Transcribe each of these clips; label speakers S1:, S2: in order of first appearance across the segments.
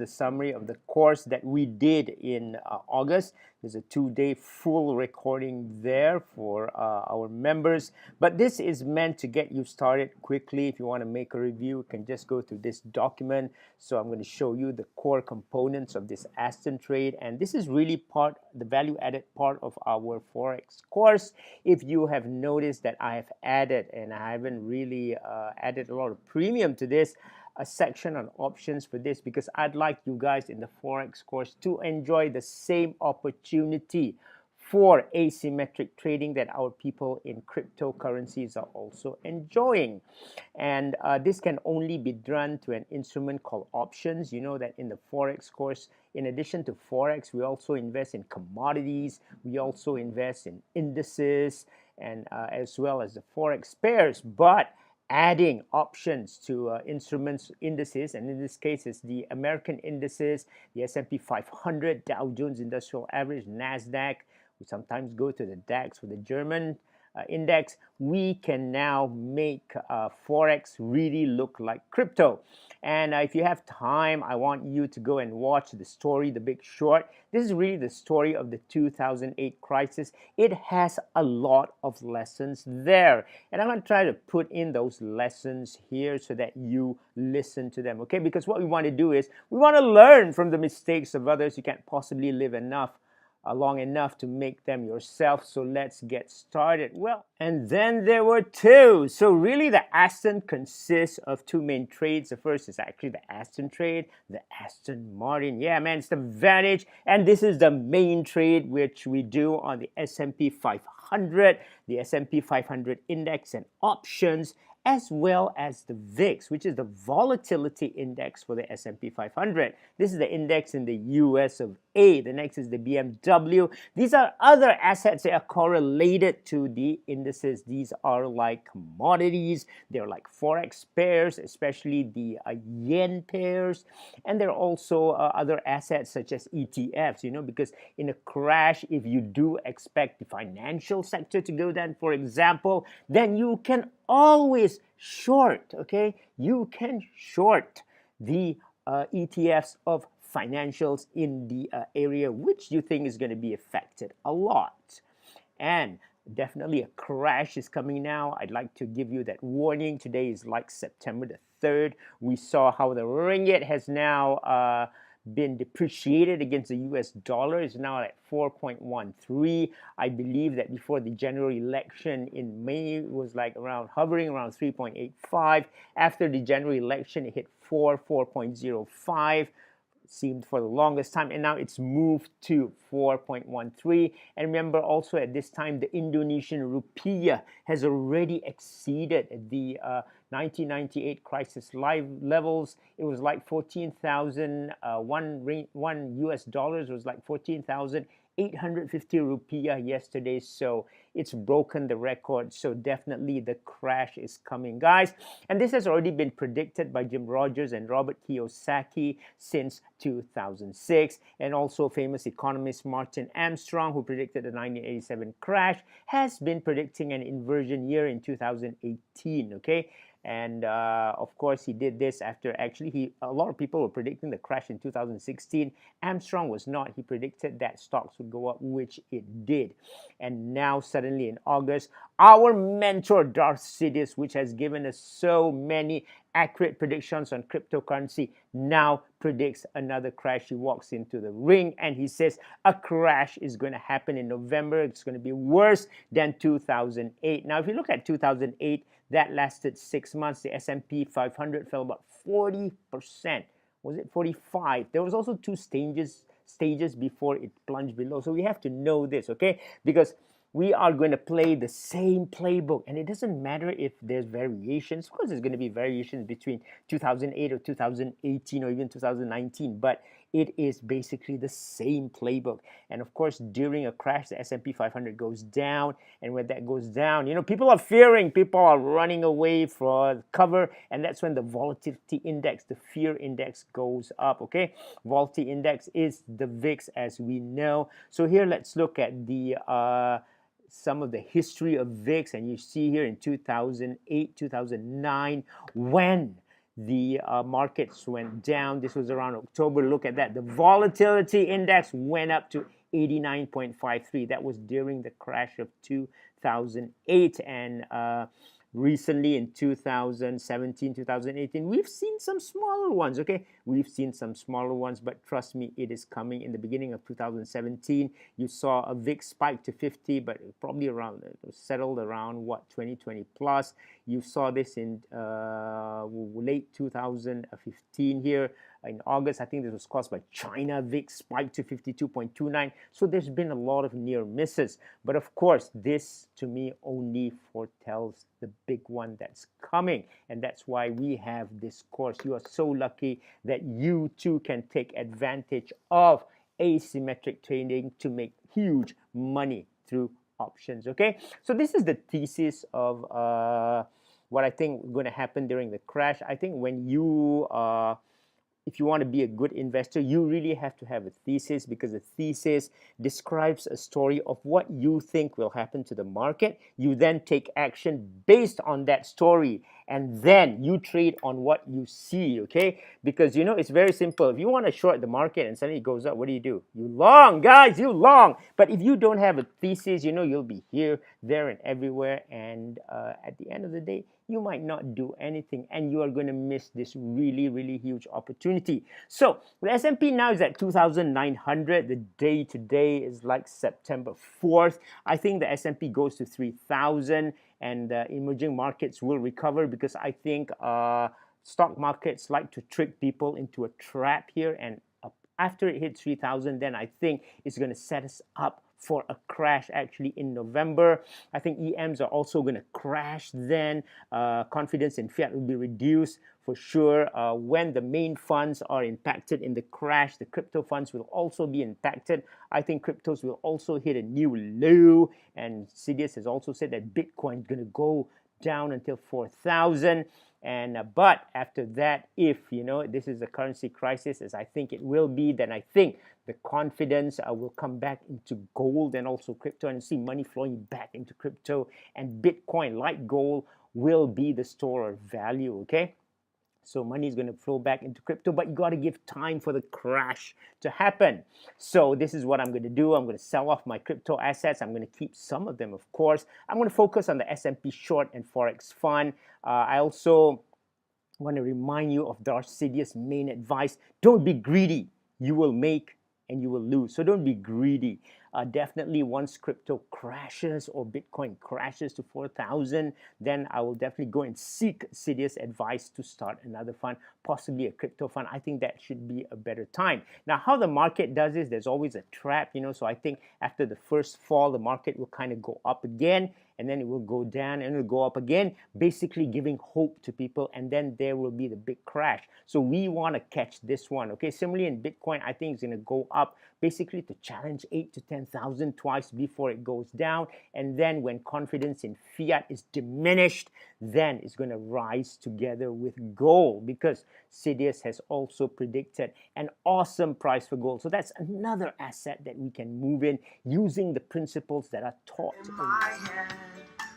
S1: the summary of the course that we did in August. There's a 2-day full recording there for our members. But this is meant to get you started quickly. If you want to make a review, you can just go to this document. So I'm going to show you the core components of this ASTON trade. And this is really the value-added part of our Forex course. If you have noticed that I have added, and I haven't really added a lot of premium to this, a section on options for this, because I'd like you guys in the Forex course to enjoy the same opportunity for asymmetric trading that our people in cryptocurrencies are also enjoying. And this can only be done to an instrument called options. You know that in the Forex course, in addition to Forex, we also invest in commodities, we also invest in indices, and as well as the Forex pairs. But adding options to instruments indices, and in this case it's the American indices, the S&P 500, Dow Jones Industrial Average, NASDAQ. We sometimes go to the DAX for the German index. We can now make Forex really look like crypto. And if you have time, I want you to go and watch the story, The Big Short. This is really the story of the 2008 crisis. It has a lot of lessons there. And I'm going to try to put in those lessons here so that you listen to them, okay? Because what we want to do is we want to learn from the mistakes of others. You can't possibly live long enough to make them yourself. So let's get started. Well, and then there were two. So really the ASTON consists of two main trades. The first is actually the ASTON trade, the Aston Martin. Yeah, man, it's the Vantage. And this is the main trade which we do on the S&P 500, the S&P 500 index and options, as well as the VIX, which is the volatility index for the S&P 500. This is the index in the US of A. The next is the BMW. These are other assets that are correlated to the indices. These are like commodities. They're like Forex pairs, especially the yen pairs. And there are also other assets such as ETFs, you know, because in a crash, if you do expect the financial sector to go down, for example, then you can always short, okay? You can short the ETFs of financials in the area which you think is going to be affected a lot. And definitely a crash is coming now. I'd like to give you that warning. Today is like September the 3rd. We saw how the ringgit has now been depreciated against the US dollar. It's now at 4.13. I believe that before the general election in May, it was like hovering around 3.85. After the general election, it hit 4.05. Seemed for the longest time, and now it's moved to 4.13. And remember also at this time the Indonesian rupiah has already exceeded the 1998 crisis levels. It was like 14,000 one US dollars was like 14,850 rupiah yesterday, so it's broken the record. So definitely the crash is coming, guys, and this has already been predicted by Jim Rogers and Robert Kiyosaki since 2006, and also famous economist Martin Armstrong, who predicted the 1987 crash, has been predicting an inversion year in 2018, okay? And of course, he did this after actually a lot of people were predicting the crash in 2016. Armstrong was not. He predicted that stocks would go up, which it did. And now suddenly in August, our mentor Darth Sidious, which has given us so many accurate predictions on cryptocurrency, now predicts another crash. He walks into the ring and he says a crash is going to happen in November. It's going to be worse than 2008. Now, if you look at 2008, that lasted 6 months. The S&P 500 fell about 40%. Was it 45? There was also two stages before it plunged below. So we have to know this, okay? Because we are going to play the same playbook, and it doesn't matter if there's variations. Of course, there's going to be variations between 2008 or 2018 or even 2019, but it is basically the same playbook. And of course, during a crash, the S&P 500 goes down, and when that goes down, you know, people are fearing, people are running away for cover, and that's when the volatility index, the fear index, goes up, okay? Volatility index is the VIX, as we know. So here, let's look at the some of the history of VIX, and you see here in 2008, 2009, when the markets went down. This was around October. Look at that. The volatility index went up to 89.53. That was during the crash of 2008. And recently in 2017, 2018, we've seen some smaller ones, okay? We've seen some smaller ones, but trust me, it is coming. In the beginning of 2017, you saw a VIX spike to 50, but probably around, settled around, what, 2020 plus. You saw this in late 2015 here. In August, I think this was caused by China. VIX spiked to 52.29. So there's been a lot of near misses. But of course, this to me only foretells the big one that's coming. And that's why we have this course. You are so lucky that you too can take advantage of asymmetric trading to make huge money through options. Okay, so this is the thesis of what I think is going to happen during the crash. I think when you if you want to be a good investor, you really have to have a thesis, because the thesis describes a story of what you think will happen to the market. You then take action based on that story, and then you trade on what you see, okay? Because, you know, it's very simple. If you want to short the market and suddenly it goes up, what do? You long, guys, you long. But if you don't have a thesis, you know, you'll be here, there, and everywhere. And at the end of the day, you might not do anything, and you are going to miss this really, really huge opportunity. So the S&P now is at 2,900. The day today is like September 4th. I think the S&P goes to 3,000, and emerging markets will recover, because I think stock markets like to trick people into a trap here, and after it hits 3,000, then I think it's going to set us up for a crash actually in November. I think EMs are also going to crash then. Confidence in fiat will be reduced for sure. When the main funds are impacted in the crash, the crypto funds will also be impacted. I think cryptos will also hit a new low, and CDS has also said that Bitcoin is going to go down until 4,000. And but after that, if you know this is a currency crisis, as I think it will be, then I think the confidence will come back into gold and also crypto, and see money flowing back into crypto, and Bitcoin, like gold, will be the store of value. Okay, so money is going to flow back into crypto, but you got to give time for the crash to happen. So this is what I'm going to do. I'm going to sell off my crypto assets. I'm going to keep some of them, of course. I'm going to focus on the S&P short and Forex fund. I also want to remind you of Darcydia's main advice. Don't be greedy. You will make and you will lose. So don't be greedy. Definitely once crypto crashes or Bitcoin crashes to 4,000, then I will definitely go and seek Cydia's advice to start another fund, possibly a crypto fund. I think that should be a better time. Now, how the market does this, there's always a trap, you know, so I think after the first fall, the market will kind of go up again, and then it will go down and it will go up again, basically giving hope to people, and then there will be the big crash. So we want to catch this one, okay? Similarly in Bitcoin, I think it's going to go up basically to challenge 8 to 10,000 twice before it goes down, and then when confidence in fiat is diminished, then it's going to rise together with gold, because Cydias has also predicted an awesome price for gold. So that's another asset that we can move in using the principles that are taught.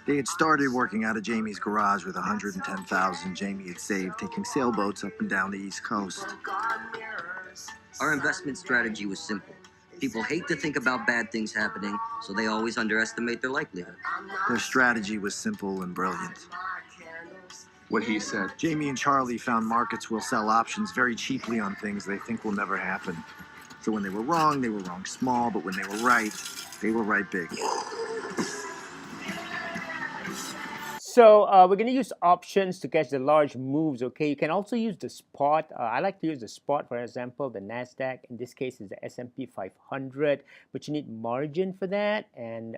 S2: They had started working out of Jamie's garage with 110,000 Jamie had saved, taking sailboats up and down the East Coast.
S3: Our investment strategy was simple. People hate to think about bad things happening, so they always underestimate their likelihood.
S2: Their strategy was simple and brilliant.
S4: What he said.
S2: Jamie and Charlie found markets will sell options very cheaply on things they think will never happen. So when they were wrong small, but when they were right big.
S1: So we're going to use options to catch the large moves, okay? You can also use the spot. I like to use the spot, for example, the NASDAQ. In this case, is the S&P 500, but you need margin for that. And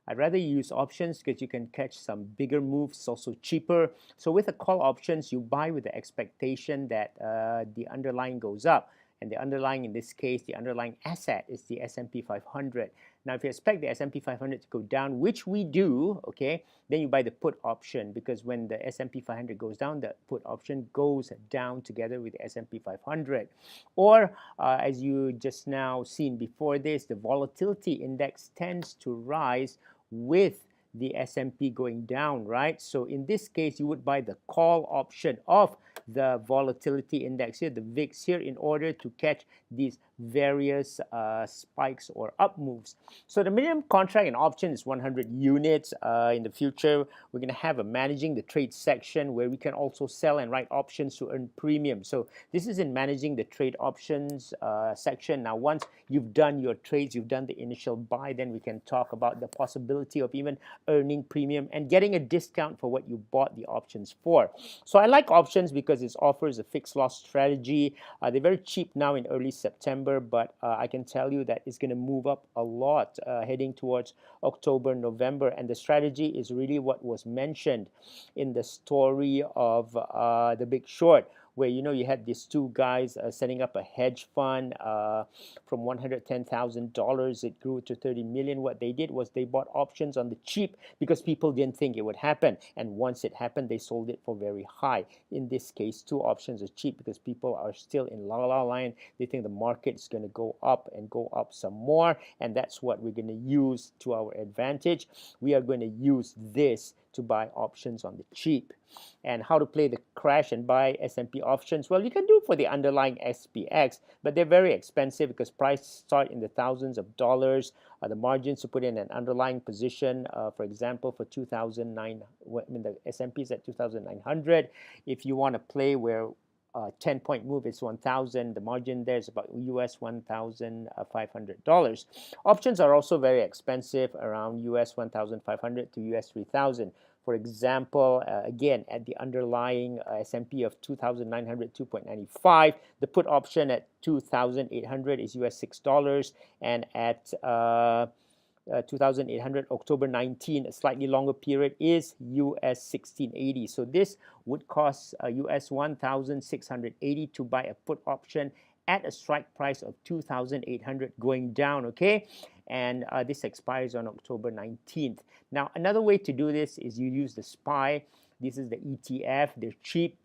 S1: I'd rather use options because you can catch some bigger moves. It's also cheaper. So with the call options, you buy with the expectation that the underlying goes up. And the underlying, in this case, the underlying asset is the S&P 500. Now, if you expect the S&P 500 to go down, which we do, okay, then you buy the put option, because when the S&P 500 goes down, the put option goes down together with the S&P 500. Or, as you just now seen before this, the volatility index tends to rise with the S&P going down, right? So in this case, you would buy the call option of the volatility index here, the VIX here, in order to catch these various spikes or up moves. So the minimum contract in option is 100 units. In the future, we're going to have a managing the trade section where we can also sell and write options to earn premium. So this is in managing the trade options section. Now, once you've done your trades, you've done the initial buy, then we can talk about the possibility of even earning premium and getting a discount for what you bought the options for. So I like options because it offers a fixed loss strategy. They're very cheap now in early September, but I can tell you that it's going to move up a lot heading towards October, November, and the strategy is really what was mentioned in the story of The Big Short, where you had these two guys setting up a hedge fund from $110,000. It grew to 30 million. What they did was they bought options on the cheap because people didn't think it would happen, and once it happened, they sold it for very high. In this case, two options are cheap because people are still in la line. They think the market is going to go up and go up some more, and that's what we're going to use to our advantage. We are going to use this to buy options on the cheap. And how to play the crash and buy S&P options? Well, you can do for the underlying SPX, but they're very expensive because prices start in the thousands of dollars. The margins to put in an underlying position, for example, for 2009, the S&P is at 2,900. If you want to play where 10-point move is 1,000. The margin there is about US $1,500. Options are also very expensive, around US 1,500 to US 3,000. For example, again, at the underlying S&P of 2,900, 2.95, the put option at 2,800 is US $6, and at 2,800 October 19, a slightly longer period, is US 1680. So this would cost US 1,680 to buy a put option at a strike price of 2,800 going down, okay? And this expires on October 19th. Now, another way to do this is you use the SPY. This is the ETF. They're cheap.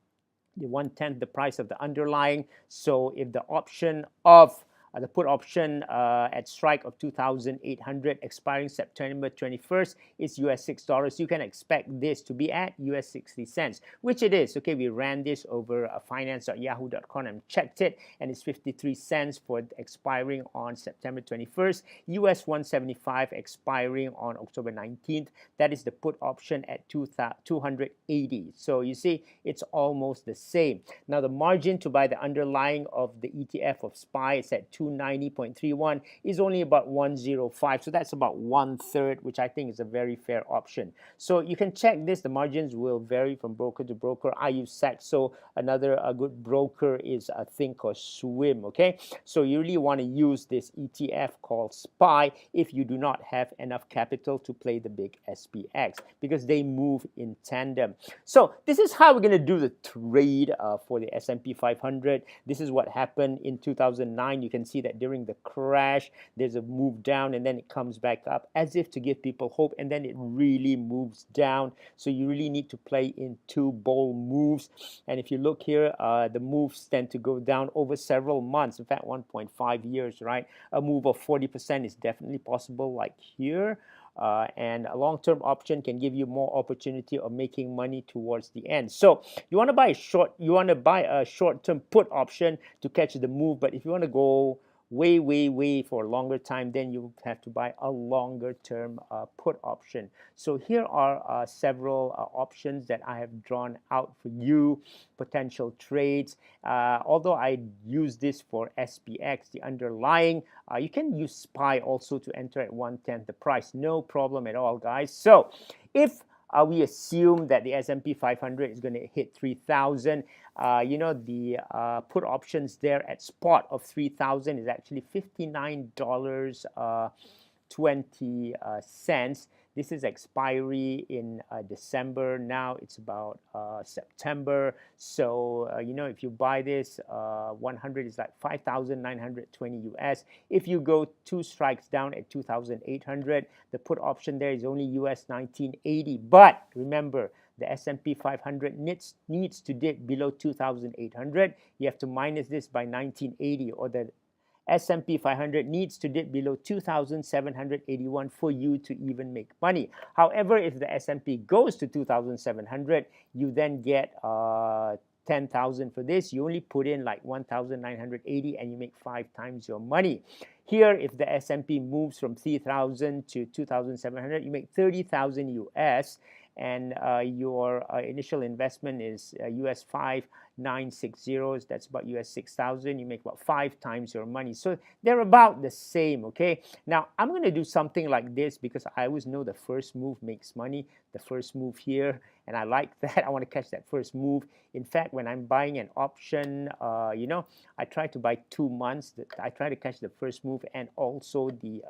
S1: They're 1/10 the price of the underlying. So if the option of the put option at strike of 2,800 expiring September 21st is US $6. You can expect this to be at US 60 cents, which it is. Okay, we ran this over finance.yahoo.com and checked it, and it's 53 cents for expiring on September 21st, US 175 expiring on October 19th. That is the put option at 280. So you see, it's almost the same. Now the margin to buy the underlying of the ETF of SPY is at 290.31, is only about 105, so that's about 1/3, which I think is a very fair option. So you can check this. The margins will vary from broker to broker. I use Sept, so another good broker is Think or Swim. Okay, so you really want to use this ETF called SPY if you do not have enough capital to play the big SPX, because they move in tandem. So this is how we're going to do the trade for the S&P 500. This is what happened in 2009. You can see that during the crash, there's a move down and then it comes back up as if to give people hope, and then it really moves down. So you really need to play in two bull moves. And if you look here, the moves tend to go down over several months, in fact 1.5 years, right? A move of 40% is definitely possible, like here. And a long-term option can give you more opportunity of making money towards the end. So you want to buy a short-term put option to catch the move, but if you want to go way for a longer time, then you have to buy a longer term put option. So here are several options that I have drawn out for you, potential trades. Although I use this for SPX, the underlying, you can use SPY also to enter at 1/10 the price. No problem at all, guys. So if we assume that the S&P 500 is going to hit 3,000. The put options there at spot of 3,000 is actually $59.20. This is expiry in December. Now it's about September. So if you buy this, 100 is like 5,920 US. If you go two strikes down at 2,800, the put option there is only US 1980. But remember, the S&P 500 needs to dip below 2,800. You have to minus this by 1980, or the S&P 500 needs to dip below 2,781 for you to even make money. However, if the S&P goes to 2,700, you then get 10,000 for this, you only put in like 1,980 and you make 5 times your money. Here, if the S&P moves from 3,000 to 2,700, you make 30,000 US, and your initial investment is US 5,960. That's about US 6,000. You make about 5 times your money. So they're about the same, okay? Now, I'm going to do something like this because I always know the first move makes money, the first move here, and I like that. I want to catch that first move. In fact, when I'm buying an option, you know, I try to buy 2 months. I try to catch the first move and also the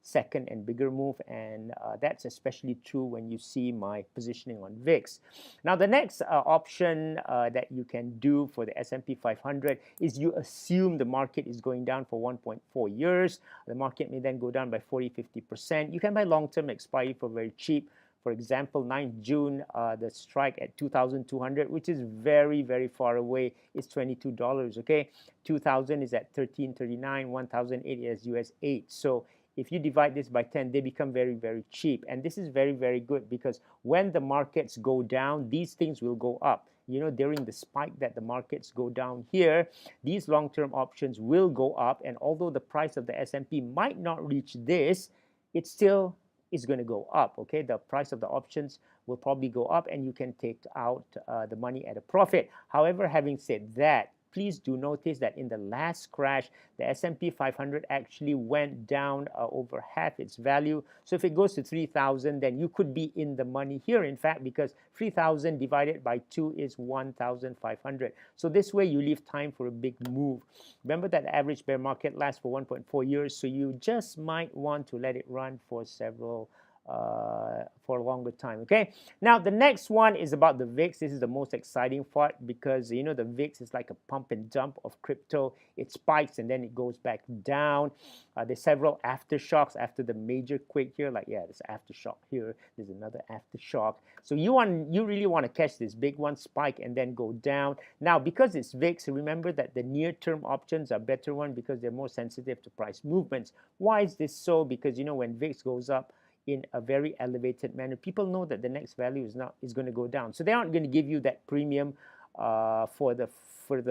S1: second and bigger move, and that's especially true when you see my positioning on VIX. Now, the next option that you can do for the S&P 500 is you assume the market is going down for 1.4 years. The market may then go down by 40-50%. You can buy long-term expiry for very cheap. For example, 9th June, the strike at 2,200, which is very, very far away, is $22, okay? 2,000 is at 13.39, 1,008 is US 8. So if you divide this by 10, they become very, very cheap. And this is very, very good because when the markets go down, these things will go up. You know, during the spike that the markets go down here, these long-term options will go up. And although the price of the S&P might not reach this, it still is going to go up, okay? The price of the options will probably go up and you can take out the money at a profit. However, having said that, please do notice that in the last crash, the S&P 500 actually went down over half its value. So if it goes to 3,000, then you could be in the money here, in fact, because 3,000 divided by 2 is 1,500. So this way you leave time for a big move. Remember that the average bear market lasts for 1.4 years, so you just might want to let it run for for a longer time, okay? Now, the next one is about the VIX. This is the most exciting part because, you know, the VIX is like a pump and dump of crypto. It spikes and then it goes back down. There's several aftershocks after the major quake here. Like, yeah, there's aftershock here. There's another aftershock. So you really want to catch this big one, spike and then go down. Now, because it's VIX, remember that the near-term options are better one because they're more sensitive to price movements. Why is this so? Because, you know, when VIX goes up in a very elevated manner, people know that the next value is going to go down, so they aren't going to give you that premium for the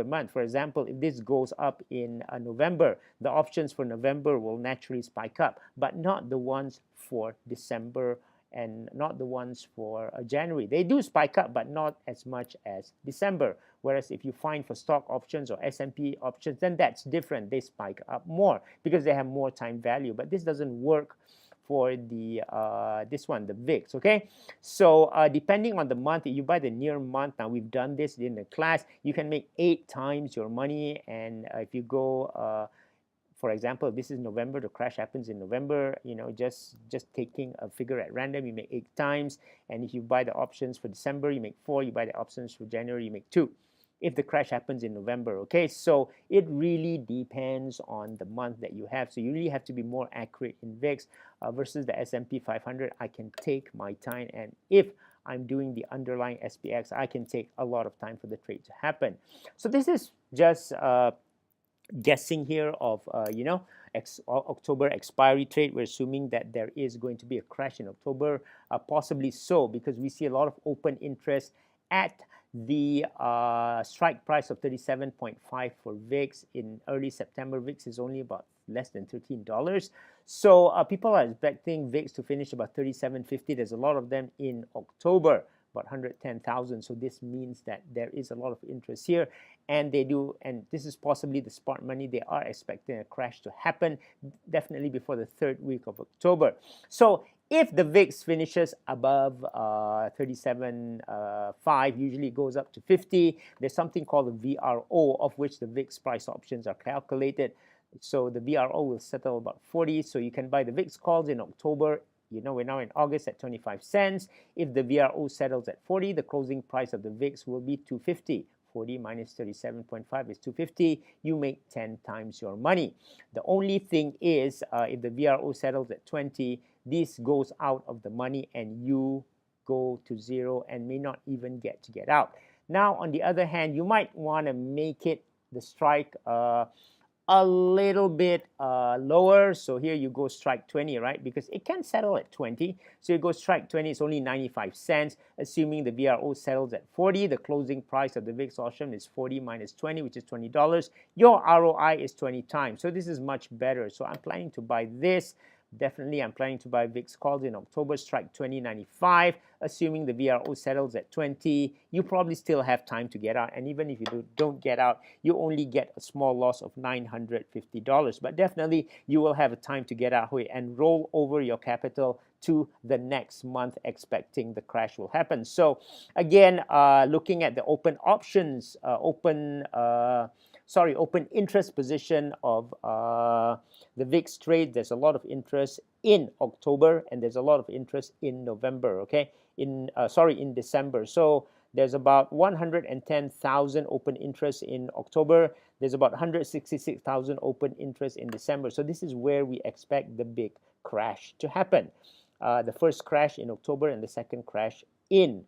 S1: month. For example, if this goes up in November, the options for November will naturally spike up, but not the ones for December and not the ones for January. They do spike up, but not as much as December. Whereas if you find for stock options or S&P options, then that's different. They spike up more because they have more time value. But this doesn't work for the this one, the VIX, okay? So depending on the month, if you buy the near month, now we've done this in the class, you can make 8 times your money. And if you go, for example, if this is November, the crash happens in November, you know, just taking a figure at random, you make 8 times. And if you buy the options for December, you make 4. You buy the options for January, you make 2. If the crash happens in November, okay? So it really depends on the month that you have. So you really have to be more accurate in VIX versus the S&P 500. I can take my time, and if I'm doing the underlying SPX, I can take a lot of time for the trade to happen. So this is just guessing here of, you know, October expiry trade. We're assuming that there is going to be a crash in October, possibly so, because we see a lot of open interest at the strike price of 37.5 for VIX in early September. VIX is only about less than $13. So people are expecting VIX to finish about 37.50. There's a lot of them in October, about 110,000. So this means that there is a lot of interest here, and they do, and this is possibly the smart money. They are expecting a crash to happen definitely before the 3rd week of October. So if the VIX finishes above 37.5, usually it goes up to 50. There's something called the VRO, of which the VIX price options are calculated. So the VRO will settle about 40. So you can buy the VIX calls in October. You know, we're now in August at 25 cents. If the VRO settles at 40, the closing price of the VIX will be 250. 40 minus 37.5 is 250. You make 10 times your money. The only thing is, if the VRO settles at 20, this goes out of the money and you go to 0 and may not even get to get out. Now, on the other hand, you might want to make it the strike a little bit lower. So here you go strike 20, right? Because it can settle at 20. So you go strike 20, it's only 95 cents. Assuming the VRO settles at 40, the closing price of the VIX option is 40 minus 20, which is $20. Your ROI is 20 times. So this is much better. So I'm planning to buy this. Definitely, I'm planning to buy VIX calls in October, strike 20.95. Assuming the VRO settles at 20, you probably still have time to get out. And even if you don't get out, you only get a small loss of $950. But definitely, you will have a time to get out and roll over your capital to the next month, expecting the crash will happen. So again, looking at the open options, open interest position of the VIX trade, there's a lot of interest in October and there's a lot of interest in November, okay? In December. So there's about 110,000 open interest in October. There's about 166,000 open interest in December. So this is where we expect the big crash to happen. The first crash in October and the second crash in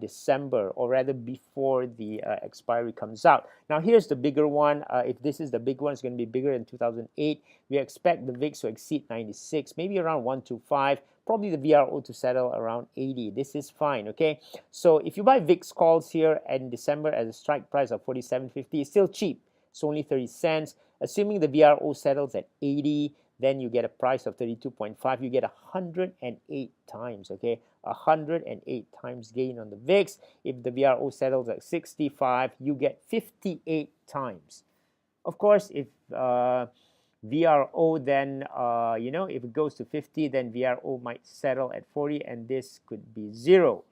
S1: December, or rather before the expiry comes out. Now here's the bigger one. If this is the big one, it's going to be bigger in 2008. We expect the VIX to exceed 96, maybe around 125, probably the VRO to settle around 80. This is fine, okay? So if you buy VIX calls here in December at a strike price of 47.50, it's still cheap. It's only 30 cents. Assuming the VRO settles at 80, then you get a price of 32.5. You get 108 times, okay? 108 times gain on the VIX. If the VRO settles at 65, you get 58 times. Of course, if VRO then, if it goes to 50, then VRO might settle at 40, and this could be 0.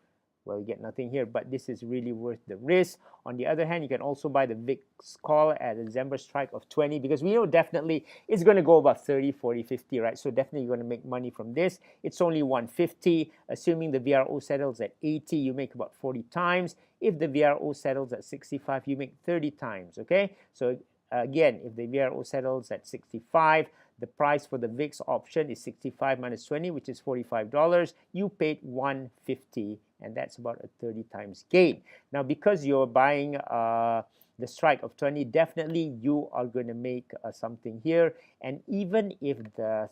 S1: Well, you get nothing here, but this is really worth the risk. On the other hand, you can also buy the VIX call at a December strike of 20, because we know definitely it's going to go above 30, 40, 50, right? So definitely you're going to make money from this. It's only 150. Assuming the VRO settles at 80, you make about 40 times. If the VRO settles at 65, you make 30 times, okay? So again, if the VRO settles at 65, the price for the VIX option is 65 minus 20, which is $45. You paid 150, and that's about a 30 times gain. Now, because you're buying the strike of 20, definitely you are going to make something here. And even if the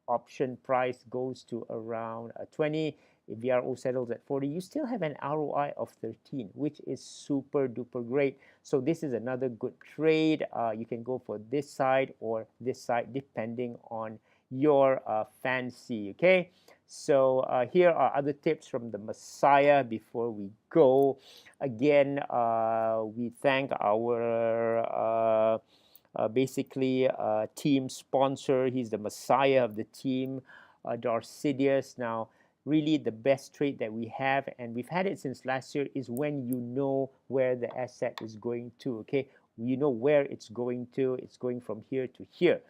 S1: option price goes to around 20, if VRO settles at 40, you still have an ROI of 13, which is super duper great. So this is another good trade. You can go for this side or this side, depending on your fancy, okay? So here are other tips from the Messiah before we go. Again, we thank our team sponsor. He's the Messiah of the team, Darcidius. Now, really the best trade that we have, and we've had it since last year, is when you know where the asset is going to, okay? You know where it's going to. It's going from here to here.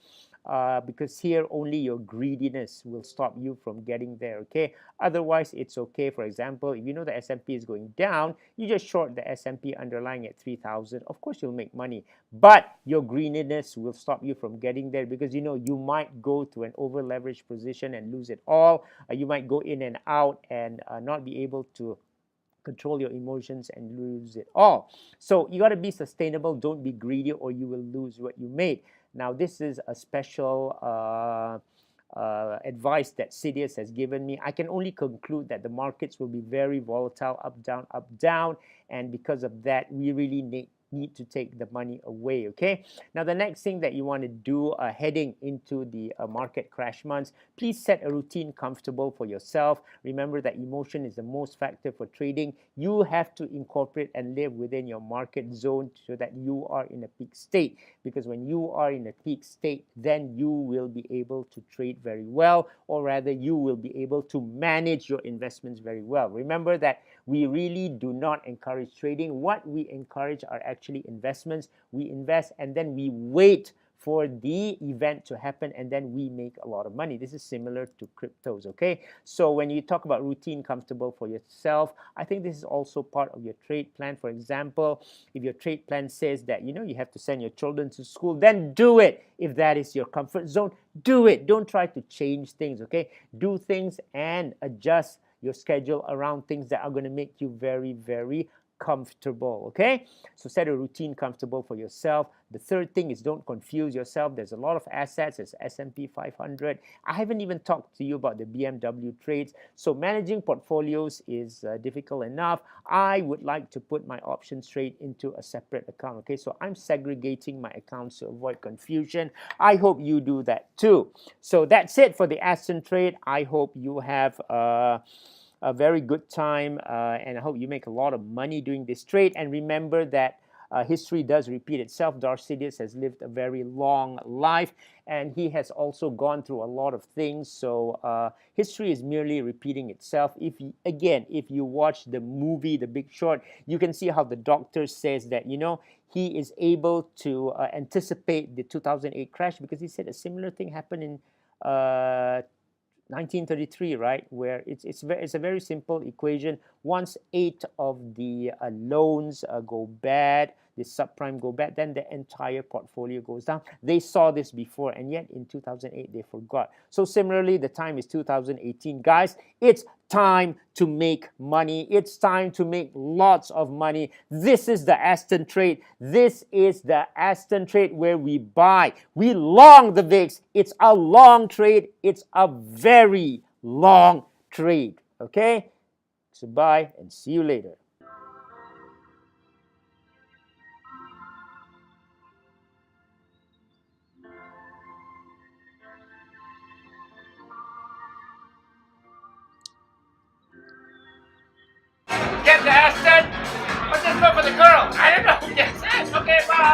S1: Because here only your greediness will stop you from getting there, okay? Otherwise, it's okay. For example, if you know the S&P is going down, you just short the S&P underlying at 3,000. Of course, you'll make money, but your greediness will stop you from getting there, because you know you might go to an over leveraged position and lose it all. You might go in and out and not be able to control your emotions and lose it all. So you got to be sustainable. Don't be greedy, or you will lose what you made. Now, this is a special advice that Sidious has given me. I can only conclude that the markets will be very volatile, up, down, and because of that, we really need to take the money away, okay? Now, the next thing that you want to do heading into the market crash months, please set a routine comfortable for yourself. Remember that emotion is the most factor for trading. You have to incorporate and live within your market zone so that you are in a peak state, because when you are in a peak state, then you will be able to trade very well, or rather you will be able to manage your investments very well. Remember that we really do not encourage trading. What we encourage are actually investments. We invest and then we wait for the event to happen, and then we make a lot of money. This is similar to cryptos, okay? So when you talk about routine comfortable for yourself, I think this is also part of your trade plan. For example, if your trade plan says that, you know, you have to send your children to school, then do it. If that is your comfort zone, do it. Don't try to change things, okay? Do things and adjust your schedule around things that are going to make you very, very comfortable, okay? So set a routine comfortable for yourself. The third thing is don't confuse yourself. There's a lot of assets. There's S&P 500. I haven't even talked to you about the BMW trades. So managing portfolios is difficult enough. I would like to put my options trade into a separate account, okay? So I'm segregating my accounts to avoid confusion. I hope you do that too. So that's it for the ASTON trade. I hope you have a very good time, and I hope you make a lot of money doing this trade. And remember that history does repeat itself. Darcidius has lived a very long life, and he has also gone through a lot of things. So history is merely repeating itself. If you watch the movie The Big Short, you can see how the doctor says that, you know, he is able to anticipate the 2008 crash, because he said a similar thing happened in 1933, right, where it's a very simple equation. Once 8 of the loans go bad, the subprime go bad, then the entire portfolio goes down. They saw this before, and yet in 2008 they forgot. So similarly, the time is 2018, guys. It's time to make money. It's time to make lots of money. This is the ASTON trade. This is the ASTON trade where we buy. We long the VIX. It's a long trade. It's a very long trade. Okay? So bye and see you later. Get the Aston? Or just go for the girl? I don't know. Yes. Okay, bye.